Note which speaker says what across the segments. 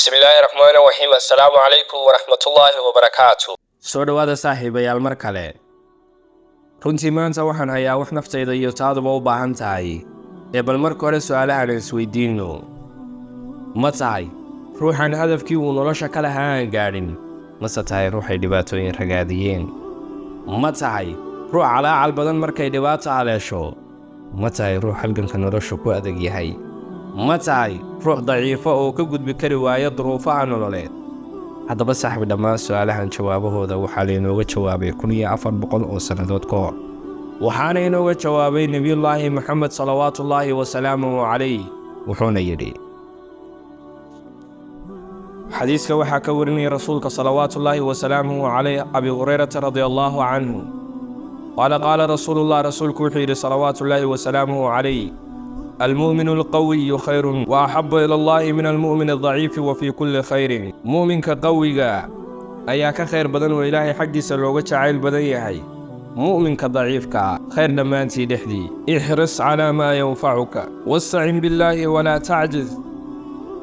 Speaker 1: بسم الله الرحمن الرحيم السلام عليكم ورحمة الله وبركاته. soo dhawaada saaxiibayaal mar kale. runtii maanta waxaan hayaa wax naftayda iyo taaduba u baahan tahay. bal marka hore su'aalahan isweydiino. ma tahay ruuxan hadafkii uu nolosha ka lahaa aan gaadhin? mase tahay ruuxay dhibaatooyin ragaadiyeen? ma tahay ruux calaacal badan markay dhibaato haleesho? ma tahay ruux halganka nolosha ku adag yahay? ma tahay ruux daciifo oo ka gudbi kari waaya duruufaha nololeed? haddaba saaxiib dhammaan su'aalahan jawaabahooda waxaa laynooga jawaabay 1400 oo sannadood ka hor, waxaana inooga jawaabay nebiyullaahi maxamed salawaatullaahi wasalaamuhu calayh. wuxuuna yidhi, xadiiska waxaa ka warinaya rasuulka salawaatullaahi wasalaamuhu calayh abi hurayrata radiallaahu canhu qaala rasuulullah, rasuulku wuxuu yidhi salawaatullaahi wasalaamuhu calayh: المؤمن القوي خير وأحب إلى الله من المؤمن الضعيف وفي كل خير. مؤمن كقوي أياك خير بدن وإلهي حقي سلوغة عيل بدن يحي. مؤمن كضعيف خير لما أنتي دحدي. احرص على ما ينفعك واستعن بالله ولا تعجز،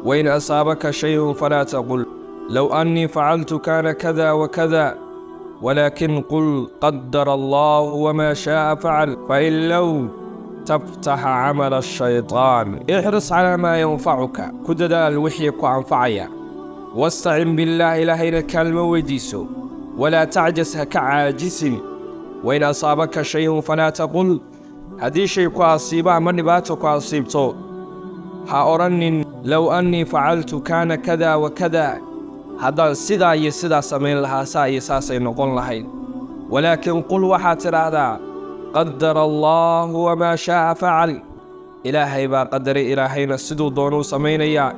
Speaker 1: وإن أصابك شيء فلا تقل لو أني فعلت كان كذا وكذا، ولكن قل قدر الله وما شاء فعل. فإن لو تفتح عمل الشيطان. احرص على ما ينفعك، كددا الوحيك وأنفعيا، واستعن بالله إلهينا كلمة ويديسو، ولا تعجز كعاجز، وإن أصابك شيء فلا تقل هدي شيء كأصيبا من باتك أصيبتو هأرن لو أني فعلت كان كذا وكذا، هذا سدا يسدا سمين لها ساسي نقول لهين، ولكن قل وحاتر هذا قدر الله وما شاء فعل. إلهي با قدري إلهينا سدو دونو سمينيا.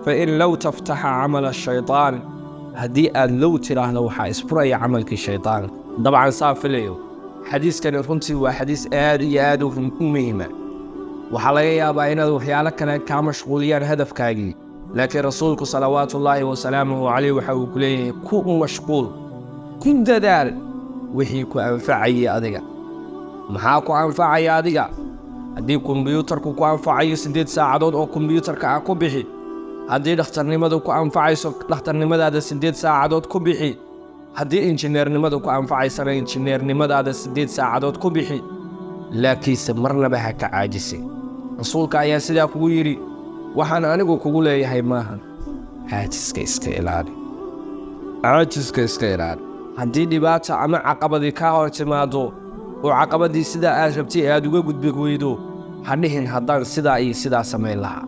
Speaker 1: فإن لو تفتح عمل الشيطان، هدي لو تراه لو حاسبري عملك الشيطان. طبعا صاف ليو حديث كان رنتي وحديث آد مهمة، وحاليا باينا وحيالك كان كمشغوليان هدف كاجي، لكن رسولك صلوات الله وسلامه عليه وحاول كليه كو مشغول كن دار وحيكو أنفعي أدقى. maxaa ku anfacaya adiga haddii kombiyuutarku ku anfacayo 8 saacadood oo kombiyuutarka ah ku bixi? haddii dhakhtarnimadu ku anfacayso dhakhtarnimadaada 8 saacadood ku bixi? haddii injineernimadu ku anfacaysana injineernimadaada 8 saacadood ku bixi? laakiinse marnaba ha ka caajisi. rasuulka ayaa sidaa kugu yidhi, waxaan anigu kugu leeyahay maahan caajiska iska ilaali. caajiska iska ilaali. haddii dhibaato ama caqabadi kaa hor timaado oo caqabadii sidaa aad rabtay aad uga gudbi weydo, ha dhihin haddaan sidaa iyo sidaa samayn lahaa,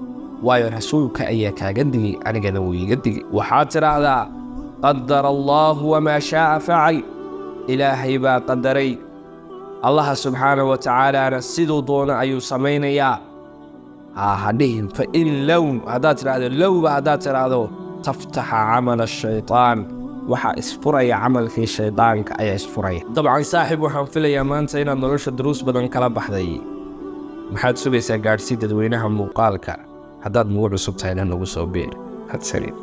Speaker 1: waayo rasuulka ayaa kaaga digay, anigana wuu iga digay. waxaad tidhaahdaa qadara allaahu wamaa shaa'a facal. ilaahay baa qadaray, allaha subxaanahu wa tacaalaana siduu doono ayuu samaynayaa. ha dhihin fa in low haddaad tidhaahdo lowba haddaad tidhaahdo taftaxa camala ashaytaan, waxaa isfuraya camalkii shaydaanka ayaa isfuraya. dabcan saaxiib, waxaan filayaa maanta inaad nolosha duruus badan kala baxday. maxaad sugaysaa? gaadhsii dadweynaha muuqaalka. haddaad nugu cusub tahayna nagu soo biir. hadsanin.